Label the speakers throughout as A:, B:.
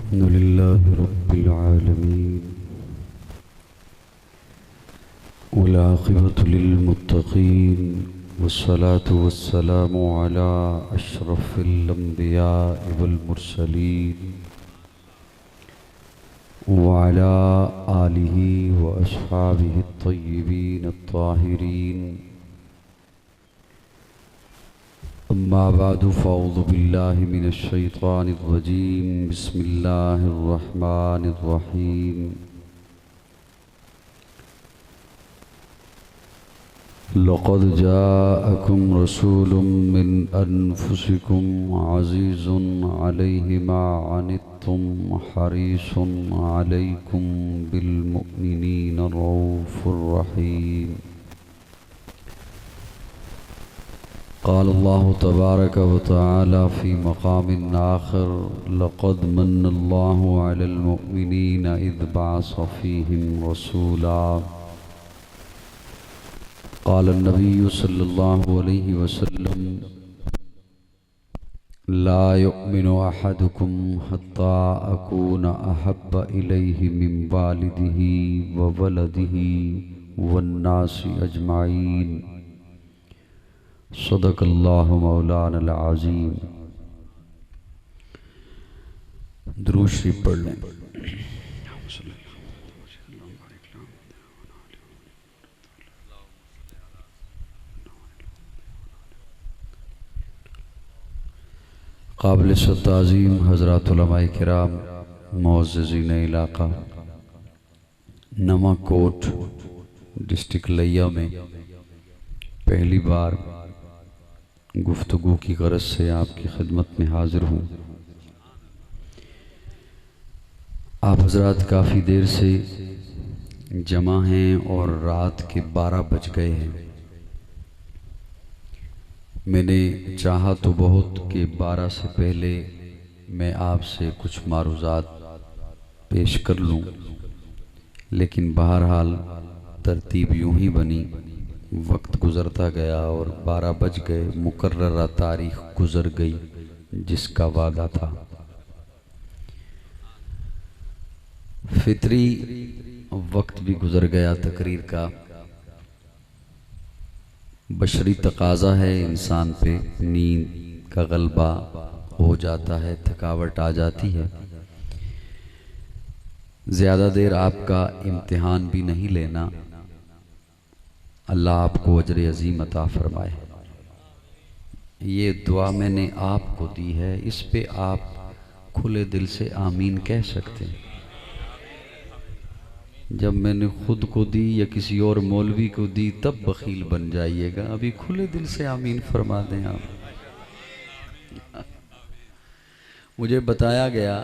A: अल्हम्दुलिल्लाहि रब्बिल आलमीन वल आक़िबतु लिल मुत्तक़ीन वस्सलातु वस्सलामु अला अशरफिल अंबियाइ वल मुरसलीन व अला आलिहि व अस्हाबिहि अत्तय्यिबीन अत्ताहिरीन। अम्मा बादु फ़अऊज़ु बिल्लाहि मिनश शैतानिर रजीम। बिस्मिल्लाहिर रहमानिर रहीम। लक़द जाअकुम रसूलुम मिन अनफुसिकुम अज़ीज़ुन अलैहि मा अनित्तुम हरीसुन अलैकुम बिल मुमिनीना रऊफ़ुर रहीम। क़ाल अल्लाहु तबारक व तआला फ़ी मक़ामिन आख़िर लक़द मन्नल्लाहु अलल मुमिनीना इज़ बअस फ़ीहिम रसूला। क़ाल नबिय्यु सल्लल्लाहु अलैहि वसल्लम ला युमिनु अहदुकुम हत्ता अकूना अहब्ब इलैहि मिन वालिदिही व वलदिही वन्नासि अजमाइन। सदक़ल्लाहु मौलानल अज़ीम। दुरूद शरीफ पढ़ लें। काबिल ताज़ीम हज़रात उलमाए किराम, मुअज़्ज़िज़ीन इलाक़ा, नवाकोट डिस्ट्रिक्ट लिया में पहली बार गुफ्तगू की गरज से आपकी खिदमत में हाजिर हूँ। आप हजरात काफ़ी देर से जमा हैं और रात के 12 बज गए हैं। मैंने चाहा तो बहुत कि 12 से पहले मैं आपसे कुछ मारूज़ात पेश कर लूँ, लेकिन बहरहाल तरतीब यूँ ही बनी, वक्त गुज़रता गया और 12 बज गए। मुकर्ररा तारीख़ गुज़र गई जिसका वादा था। फितरी वक्त भी गुज़र गया तकरीर का। बशरी तकाज़ा है, इंसान पे नींद का गलबा हो जाता है, थकावट आ जाती है। ज़्यादा देर आपका इम्तिहान भी नहीं लेना। अल्लाह आपको अजर अज़ीम अता फरमाए। ये दुआ मैंने आपको दी है, इस पे आप खुले दिल से आमीन कह सकते हैं। जब मैंने खुद को दी या किसी और मौलवी को दी तब बखील बन जाइएगा। अभी खुले दिल से आमीन फरमा दें आप। मुझे बताया गया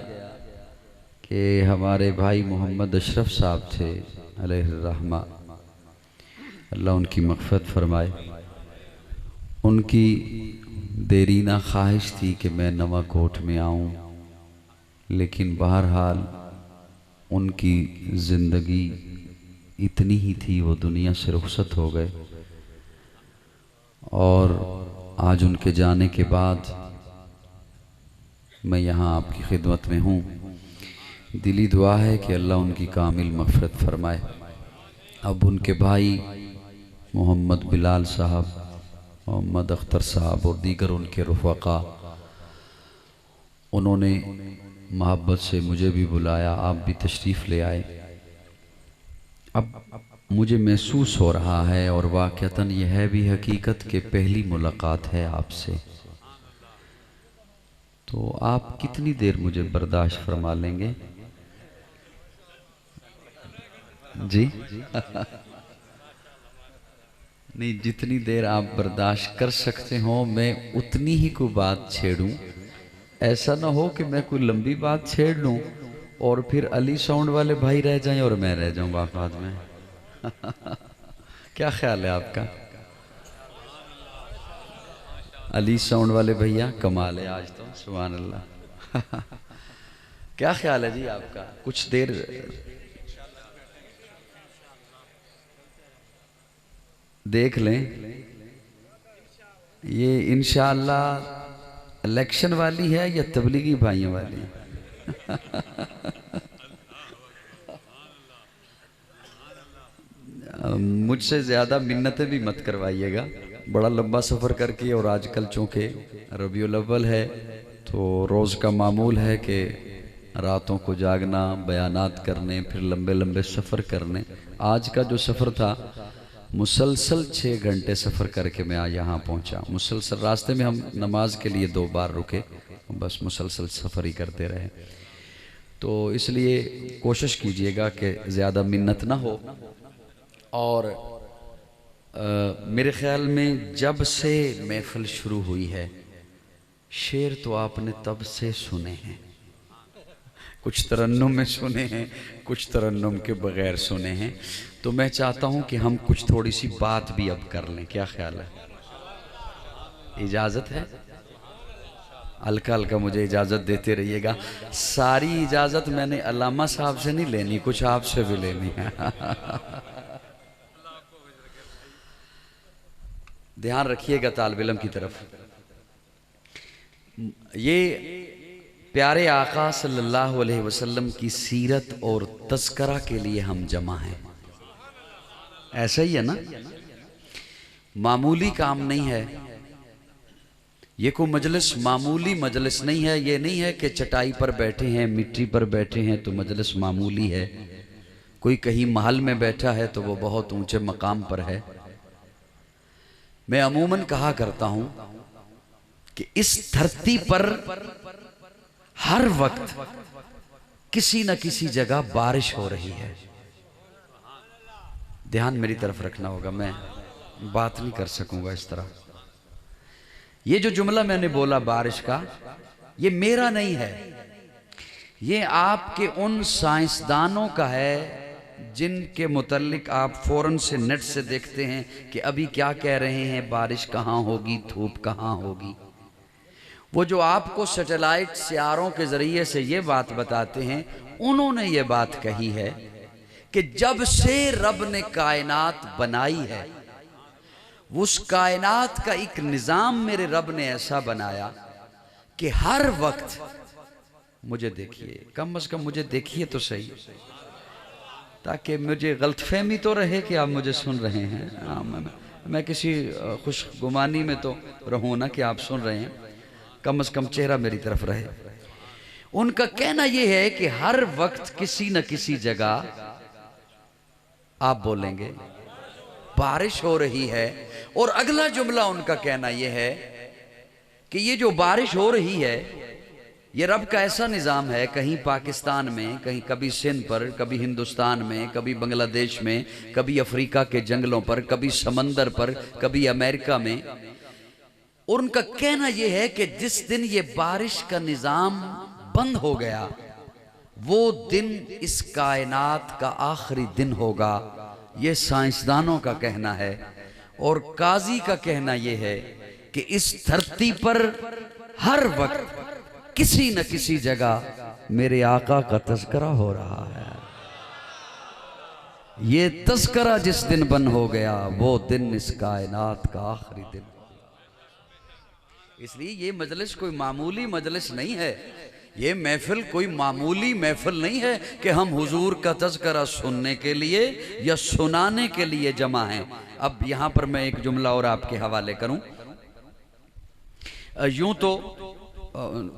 A: कि हमारे भाई मोहम्मद अशरफ साहब थे अलैहिर्रहमा, अल्लाह उनकी मग़फ़िरत फरमाए। उनकी देरीना ख्वाहिश थी कि मैं नवाकोट में आऊँ, लेकिन बहरहाल उनकी ज़िंदगी इतनी ही थी, वो दुनिया से रुखसत हो गए। और आज उनके जाने के बाद मैं यहाँ आपकी खिदमत में हूँ। दिली दुआ है कि अल्लाह उनकी कामिल मग़फ़िरत फरमाए। अब उनके भाई मोहम्मद बिलाल साहब, मोहम्मद अख्तर साहब और दीगर उनके रुफ़क़ा, उन्होंने मोहब्बत से मुझे भी बुलाया, आप भी तशरीफ़ ले आए। अब मुझे महसूस हो रहा है और वाक़अतन यह है भी हकीकत कि पहली मुलाकात है आपसे। तो आप कितनी देर मुझे बर्दाश्त फरमा लेंगे जी? नहीं, जितनी देर आप बर्दाश्त कर सकते हो मैं उतनी ही को बात छेड़ूं। ऐसा ना हो कि मैं कोई लंबी बात छेड़ लूं और फिर अली साउंड वाले भाई रह जाएं और मैं रह जाऊं बाद में। क्या ख्याल है आपका? अली साउंड वाले भैया कमाल है आज तो, सुभान अल्लाह। क्या ख्याल है जी आपका? कुछ देर देख लें। ये इंशाअल्लाह इलेक्शन वाली है या तबलीगी भाइयों वाली? मुझसे ज़्यादा मिन्नतें भी मत करवाइएगा, बड़ा लंबा सफ़र करके। और आजकल चूँकि रबीउल अव्वल है तो रोज़ का मामूल है कि रातों को जागना, बयानात करने, फिर लंबे लंबे सफ़र करने। आज का जो सफ़र था मुसलसल 6 घंटे सफ़र करके मैं यहाँ पहुँचा। मुसलसल रास्ते में हम नमाज के लिए 2 बार रुके, बस मुसलसल सफ़र ही करते रहे। तो इसलिए कोशिश कीजिएगा कि ज़्यादा मिन्नत ना हो। और मेरे ख्याल में जब से महफिल शुरू हुई है शेर तो आपने तब से सुने हैं, कुछ तरन्नुम में सुने हैं, कुछ तरन्नुम के बगैर सुने हैं। तो मैं चाहता हूं कि हम कुछ थोड़ी सी बात भी अब कर लें, क्या ख्याल है? इजाज़त है? हल्का हल्का मुझे इजाज़त देते रहिएगा। सारी इजाज़त मैंने अल्लामा साहब से नहीं लेनी, कुछ आपसे भी लेनी है। ध्यान रखिएगा तालिब इल्म की तरफ। ये प्यारे आका सल्लल्लाहु अलैहि वसल्लम की सीरत और तज़किरा के लिए हम जमा हैं। ऐसा ही है ना? मामूली काम नहीं है ये, कोई मजलिस मामूली मजलिस नहीं है। ये नहीं है कि चटाई पर बैठे हैं, मिट्टी पर बैठे हैं तो मजलिस मामूली है। कोई कहीं महल में बैठा है तो वो बहुत ऊंचे मकाम पर है। मैं अमूमन कहा करता हूं कि इस धरती पर हर वक्त किसी न किसी जगह बारिश हो रही है। ध्यान मेरी तरफ रखना होगा, मैं बात नहीं कर सकूंगा इस तरह। ये जो जुमला मैंने बोला बारिश का, ये मेरा नहीं है, ये आपके उन साइंसदानों का है जिनके मुतल्लिक आप फौरन से नेट से देखते हैं कि अभी क्या कह रहे हैं, बारिश कहाँ होगी, धूप कहाँ होगी। वो जो आपको सैटेलाइट सियारों के जरिए से ये बात बताते हैं, उन्होंने ये बात कही है कि जब से रब ने कायनात बनाई है उस कायनात का एक निज़ाम मेरे रब ने ऐसा बनाया कि हर वक्त मुझे देखिए, कम से कम मुझे देखिए तो सही, ताकि मुझे गलतफहमी तो रहे कि आप मुझे सुन रहे हैं। मैं किसी खुशगुमानी में तो रहूं ना कि आप सुन रहे हैं, कम से कम चेहरा मेरी तरफ रहे। उनका कहना यह है कि हर वक्त किसी न किसी जगह आप बोलेंगे बारिश हो रही है। और अगला जुमला उनका कहना यह है कि ये जो बारिश हो रही है ये रब का ऐसा निज़ाम है, कहीं पाकिस्तान में, कहीं कभी सिंध पर, कभी हिंदुस्तान में, कभी बांग्लादेश में, कभी अफ्रीका के जंगलों पर, कभी समंदर पर, कभी अमेरिका में। और उनका कहना यह है कि जिस दिन ये बारिश का निज़ाम बंद हो गया वो दिन इस कायनात का आखिरी दिन होगा। ये साइंसदानों का कहना है। और काजी का कहना यह है कि इस धरती पर हर वक्त किसी न किसी जगह मेरे आका का तज़किरा हो रहा है। ये तज़किरा जिस दिन बंद हो गया वो दिन इस कायनात का आखिरी दिन। इसलिए ये मजलिस कोई मामूली मजलिस नहीं है, ये महफिल कोई मामूली महफिल नहीं है कि हम हुजूर का तज़किरा सुनने के लिए या सुनाने के लिए जमा हैं। अब यहां पर मैं एक जुमला और आपके हवाले करूं। यूं तो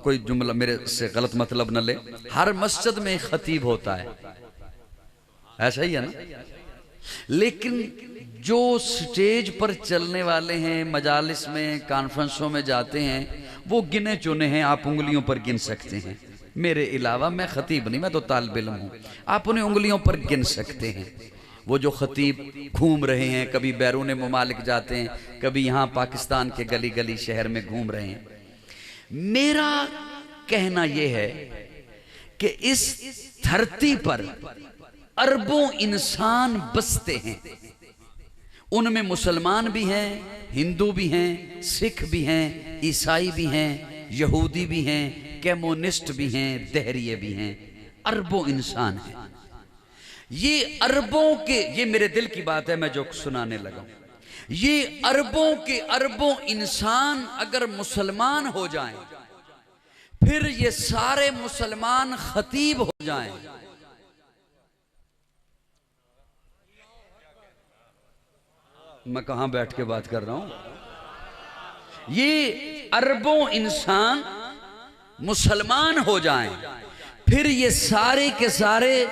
A: कोई जुमला मेरे से गलत मतलब न ले, हर मस्जिद में एक खतीब होता है, ऐसा ही है ना? लेकिन जो स्टेज पर चलने वाले हैं, मजालिस में, कॉन्फ्रेंसों में जाते हैं, वो गिने चुने हैं, आप उंगलियों पर गिन सकते हैं। मेरे अलावा, मैं खतीब नहीं, मैं तो तालिब इल्म हूँ, आप उन्हें उंगलियों पर गिन सकते हैं। वो जो खतीब घूम रहे हैं, कभी बैरून ममालिक जाते हैं, कभी यहाँ पाकिस्तान के गली गली शहर में घूम रहे हैं। मेरा कहना यह है कि इस धरती पर अरबों इंसान बसते हैं, उनमें मुसलमान भी हैं, हिंदू भी हैं, सिख भी हैं, ईसाई भी हैं, यहूदी भी हैं, कम्युनिस्ट भी हैं, दहरिये भी हैं। अरबों इंसान हैं। ये अरबों के, ये मेरे दिल की बात है, मैं जो सुनाने लगा, ये अरबों के अरबों इंसान अगर मुसलमान हो जाएं फिर ये सारे मुसलमान खतीब हो जाएं। मैं कहां बैठ के बात कर रहा हूं। ये अरबों इंसान मुसलमान हो जाएं, फिर ये सारे के सारे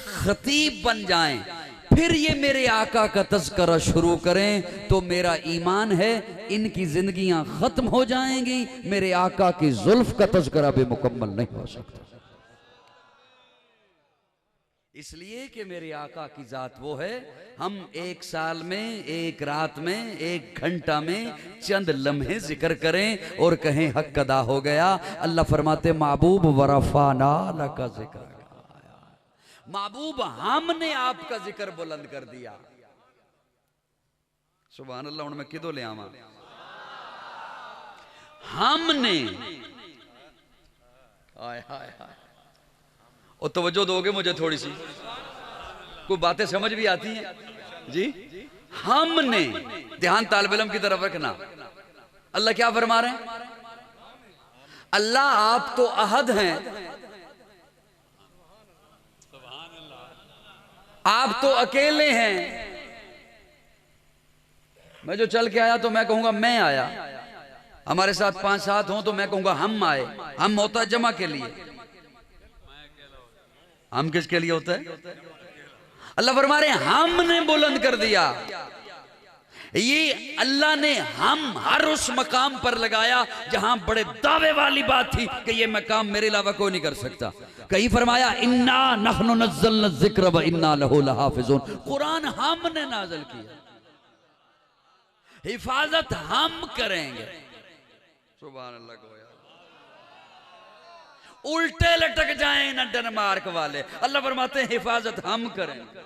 A: खतीब बन जाएं, फिर ये मेरे आका का तज़किरा शुरू करें, तो मेरा ईमान है इनकी जिंदगियां खत्म हो जाएंगी, मेरे आका की जुल्फ का तज़किरा भी मुकम्मल नहीं हो सकता। इसलिए कि मेरे आका की जात वो है, हम एक साल में, एक रात में, एक घंटा में चंद लम्हे जिक्र करें और कहें हक अदा हो गया। अल्लाह फरमाते महबूब वरफाना लका जिक्र, महबूब हमने आपका जिक्र बुलंद कर दिया। सुभान अल्लाह। हूं मैं किदों ले आवा? हमने, हाय हाय हाय, और तवज्जो दोगे मुझे थोड़ी सी, कोई बातें समझ भी आती हैं जी। हमने, ध्यान तालिब इल्म की तरफ रखना। अल्लाह क्या फरमा रहे हैं? अल्लाह आप तो अहद हैं, आप तो अकेले हैं। मैं जो चल के आया तो मैं कहूंगा मैं आया, हमारे साथ 5-7 हों तो मैं कहूंगा हम आए। हम होता है जमा के लिए, हम किसके लिए होता है? अल्लाह फरमा रहे हैं हमने बुलंद कर दिया। ये अल्लाह ने हम हर उस मकाम पर लगाया जहां बड़े दावे वाली बात थी कि ये मकाम मेरे अलावा कोई नहीं कर सकता। कहीं फरमाया इन्ना नहनु नज़्ज़लना ज़िक्र व इन्ना लहु लहाफ़िज़ून, कुरान हमने नाज़िल किया, हिफाजत हम करेंगे। सुभान अल्लाह। को उल्टे लटक जाएं ना डेनमार्क वाले, अल्लाह फरमाते हैं हिफाजत हम करेंगे।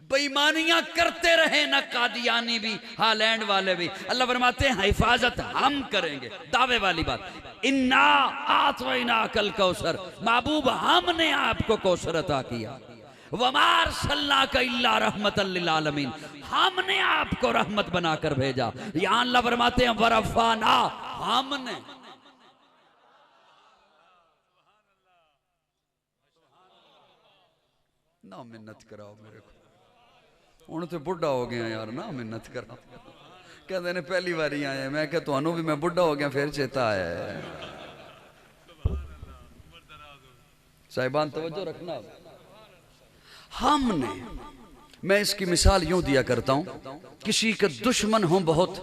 A: बेईमानियां करते रहे ना कादियानी भी, हालैंड वाले भी, अल्लाह फरमाते हैं हिफाजत हम करेंगे। दावे वाली बात। इन्ना आतवैना कल कौसर, महबूब हमने आपको कौसर अता किया। वमार सल्ला का इल्ला रहमतल लिल आलमीन, हमने आपको रहमत बनाकर भेजा। यहां अल्लाह फरमाते हैं वरफाना, हमने। ना मिन्नत कराओ मेरे को, हूं तो बुढ़ा हो गया यार, ना मिन्नत कराओ। कहते ने पहली बारी आए, मैं क्या तुहानू भी मैं बुढ़ा हो गया फिर चेता आया है। साहिबान तवज्जो रखना। हमने, मैं इसकी मिसाल यूं दिया करता हूं, किसी के दुश्मन हो बहुत,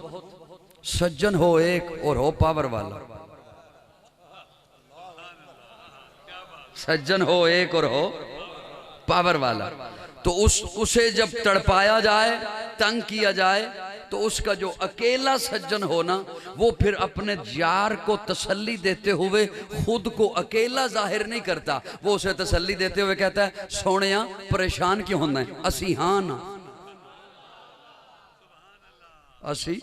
A: सज्जन हो एक और हो पावर वाला। सज्जन हो एक और हो पावर वाला, तो उसे जब तड़पाया जाए, तंग किया जाए, तो उसका जो अकेला सज्जन हो ना, वो फिर अपने यार को तसल्ली देते हुए खुद को अकेला जाहिर नहीं करता। वो उसे तसल्ली देते हुए कहता है सोनिया परेशान क्यों होना है, असी हाँ ना, असी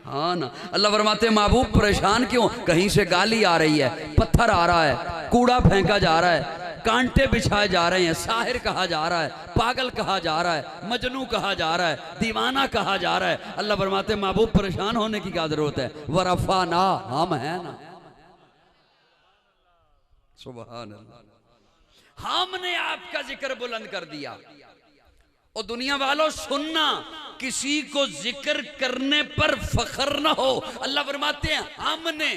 A: हाँ ना। अल्लाह फरमाते महबूब परेशान क्यों? कहीं से गाली आ रही है, पत्थर आ रहा है, कूड़ा फेंका जा रहा है, कांटे बिछाए जा रहे हैं, साहिर कहा जा रहा है, पागल कहा जा रहा है, मजनू कहा जा रहा है, दीवाना कहा जा रहा है। अल्लाह फरमाते महबूब परेशान होने की क्या जरूरत है? वरफाना, हम है ना। सुभान अल्लाह। हमने आपका जिक्र बुलंद कर दिया। और दुनिया वालों सुनना, किसी को जिक्र करने पर फख्र न हो। अल्लाह फरमाते हैं हमने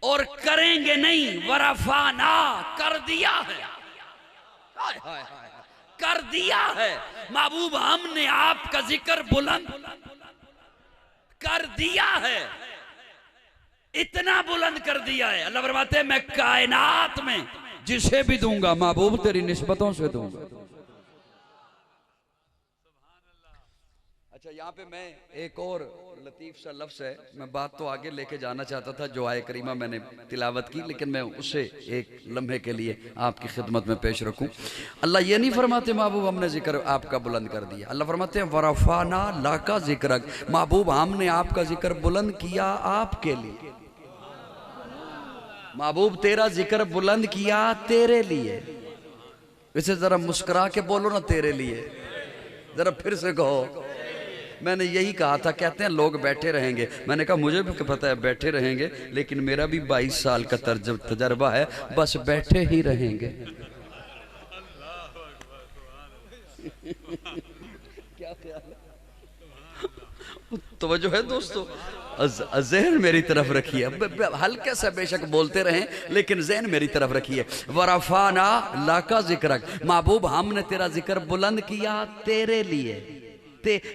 A: और करेंगे नहीं, वरफाना, कर दिया है। हाय हाय हाय, कर दिया है। महबूब हमने आपका जिक्र बुलंद कर दिया है, इतना बुलंद कर दिया है। अल्लाह फरमाते हैं मैं कायनात में जिसे भी दूंगा महबूब तेरी निस्बतों से दूंगा। अच्छा, यहाँ पे मैं एक और लतीफ सा लफ्ज़ है, मैं बात तो आगे लेके जाना चाहता था, जो आए करीमा मैंने तिलावत की, लेकिन मैं उसे एक लम्हे के लिए आपकी खिदमत में पेश रखूं। अल्लाह ये नहीं फरमाते महबूब हमने जिक्र आपका बुलंद कर दिया। अल्लाह फरमाते हैं वरफाना लाका जिक्रक, महबूब हमने आपका जिक्र बुलंद किया आपके लिए। महबूब तेरा जिक्र बुलंद किया तेरे लिए। वैसे जरा मुस्कुरा के बोलो ना, तेरे लिए। जरा फिर से कहो, मैंने यही कहा था, कहते हैं लोग बैठे रहेंगे। मैंने कहा मुझे भी पता है बैठे रहेंगे, लेकिन मेरा भी 22 साल का तजर्बा है, बस बैठे ही रहेंगे। क्या ख्याल है? तवज्जो है दोस्तों? ज़हन मेरी तरफ रखिए, हल्के से बेशक बोलते रहें लेकिन ज़हन मेरी तरफ रखिए। वरफाना लाका जिक्रक, महबूब हमने तेरा जिक्र बुलंद किया तेरे लिए।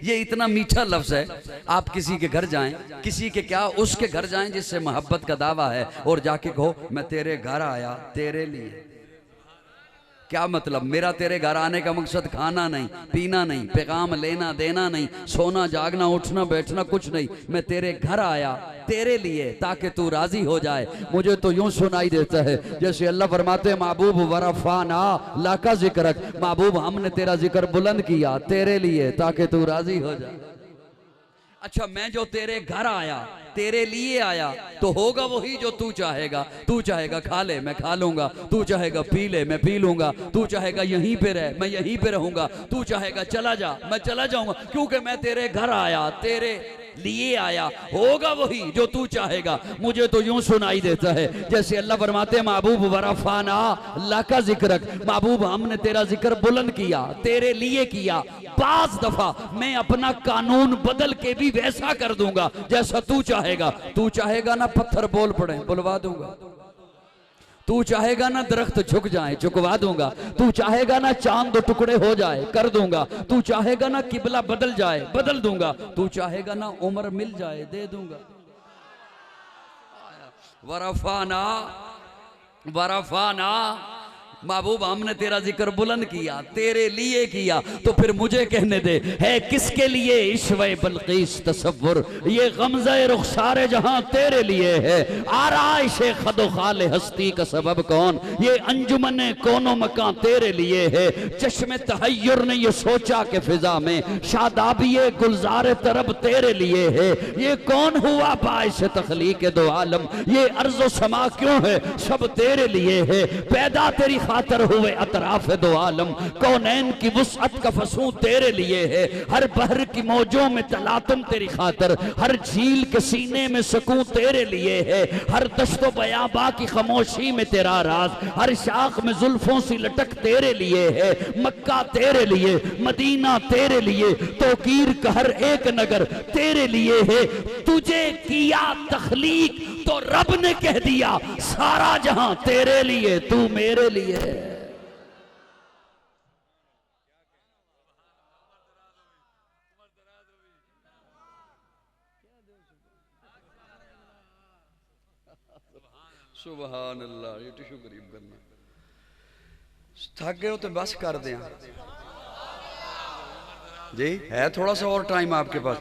A: ये इतना मीठा लफ्ज़ है। आप किसी के घर जाएं, किसी के क्या उसके घर जाएं जिससे मोहब्बत का दावा है, और जाके कहो मैं तेरे घर आया तेरे लिए। क्या मतलब? मेरा तेरे घर आने का मकसद खाना नहीं, पीना नहीं, पैगाम लेना देना नहीं, सोना जागना उठना बैठना कुछ नहीं। मैं तेरे घर आया तेरे लिए ताकि तू राजी हो जाए। मुझे तो यूं सुनाई देता है जैसे अल्लाह फरमाते महबूब वरफाना लाका जिक्रक, महबूब हमने तेरा जिक्र बुलंद किया तेरे लिए ताकि तू राजी हो जाए। अच्छा, मैं जो तेरे घर आया तेरे लिए आया तो होगा वही जो तू चाहेगा। तू चाहेगा खा ले मैं खा लूंगा, तू चाहेगा पी ले मैं पी लूंगा, तू चाहेगा यहीं पे रह मैं यहीं पे रहूंगा, तू चाहेगा चला जा मैं चला जाऊंगा, क्योंकि मैं तेरे घर आया तेरे लिए आया। होगा वही जो तू चाहेगा। मुझे तो यूं सुनाई देता है जैसे अल्लाह फरमाते महबूब वरफाना लाका जिक्रक, महबूब हमने तेरा जिक्र बुलंद किया तेरे लिए किया। 5 दफा मैं अपना कानून बदल के भी वैसा कर दूंगा जैसा तू चाहेगा। तू चाहेगा ना पत्थर बोल पड़े बुलवा दूंगा, तू चाहेगा ना दरख्त झुक जाए झुकवा दूंगा, तू चाहेगा ना चांद 2 टुकड़े हो जाए कर दूंगा, तू चाहेगा ना किबला बदल जाए बदल दूंगा, तू चाहेगा ना उम्र मिल जाए दे दूंगा। वरफाना वरफाना, महबूब हमने तेरा जिक्र बुलंद किया तेरे लिए किया। तो फिर मुझे कहने दे, है किसके लिए इश्वे बल्कीस तसव्वुर, ये गमज़े रुखसारे जहां तेरे लिए है। आराइशे खदो खाले हस्ती का सबब कौन, ये अंजुमने कोनो मकान तेरे लिए है। चश्मे तहय्युर ने ये सोचा कि फिजा में शादाबिये गुलजार तरब तेरे लिए है। ये कौन हुआ बाइश तखलीक दो आलम, ये अर्ज़ो समा क्यों है सब तेरे लिए है। पैदा तेरी खातर हुए अतराफ दो आलम, कौनैन की वुसअत का फसूं तेरे लिए है। हर बहर की मौजों में तलातुम तेरी खातर, हर झील के सीने में सुकून तेरे लिए है। हर दश्तो बयाबा की खामोशी में तेरा राज, हर शाख में जुल्फों सी लटक तेरे लिए है। मक्का तेरे लिए, मदीना तेरे लिए, तौकीर का हर एक नगर तेरे लिए है। तुझे किया तखलीक तो रब ने कह दिया सारा जहां तेरे लिए, तू मेरे लिए। सुभान अल्लाह। ये टिशू करीब करना, थक गए हो तो बस कर दें जी, है थोड़ा सा और टाइम आपके पास,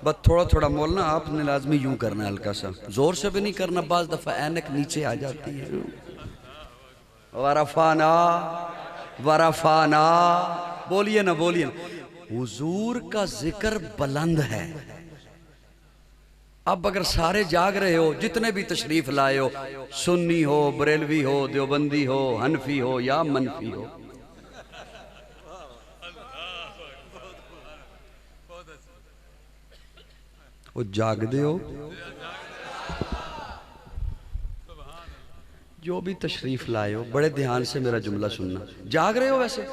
A: बस थोड़ा थोड़ा बोलना आपने लाजमी यूं करना है, हल्का सा जोर से भी नहीं करना, बाज दफा ऐनक नीचे आ जाती है। वरफाना वरफाना, बोलिए ना बोलिए ना। हुजूर का जिक्र बुलंद है। अब अगर सारे जाग रहे हो, जितने भी तशरीफ लाए हो, सुन्नी हो बरेलवी हो देवबंदी हो हनफी हो या मनफी हो, वो जाग दे हो, जो भी तशरीफ लाए हो बड़े ध्यान से मेरा जुमला सुनना। जाग रहे हो वैसे?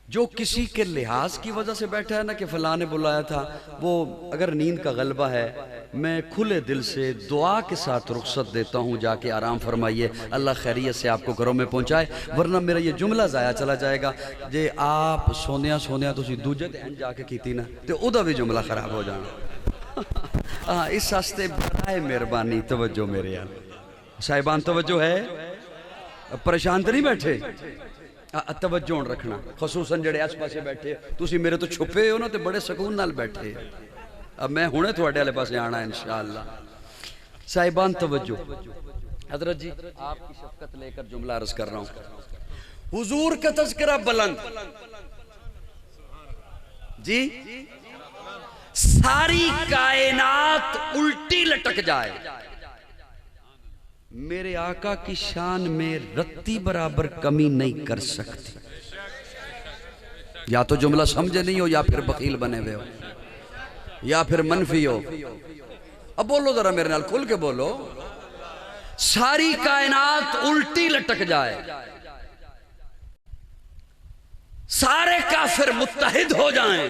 A: जो किसी के लिहाज की वजह से बैठा है ना कि फलां ने बुलाया था, वो अगर नींद का गलबा है, मैं खुले दिल से दुआ के साथ रुख्सत देता हूँ, जाके आराम फरमाइए, अल्लाह खैरियत से आपको घरों में पहुँचाए, वरना मेरा ये जुमला ज़ाया चला जाएगा। जे आप सोनिया सोनिया तुसी दूजे दिन जाके कीती ना तो उदा भी जुमला खराब हो जाना। हाँ, इस वास्ते बराए मेहरबानी तवज्जो मेरे यार साहिबान, तवज्जो है, परेशान तो नहीं बैठे, तवज्जो रखना, खसूसन जड़े आस पासे बैठे, तुसी मेरे तो छुपे हो ना तो बड़े सुकून नाल बैठे। अब मैं हुणे थोड़े वाले पासे आना है इंशाअल्लाह। साहिबान तवज्जो, हजरत जी आपकी शफकत लेकर जुमला अर्ज कर रहा हूँ। हुजूर का तज़किरा बुलंद जी, सारी कायनात उल्टी लटक जाए, मेरे आका की शान में रत्ती बराबर कमी नहीं कर सकती। या तो जुमला समझे नहीं हो, या फिर बकील बने हुए हो, या फिर मनफी हो। अब बोलो जरा मेरे नाल खुल के बोलो। सारी कायनात उल्टी लटक जाए, सारे काफिर मुत्तहिद हो जाएं,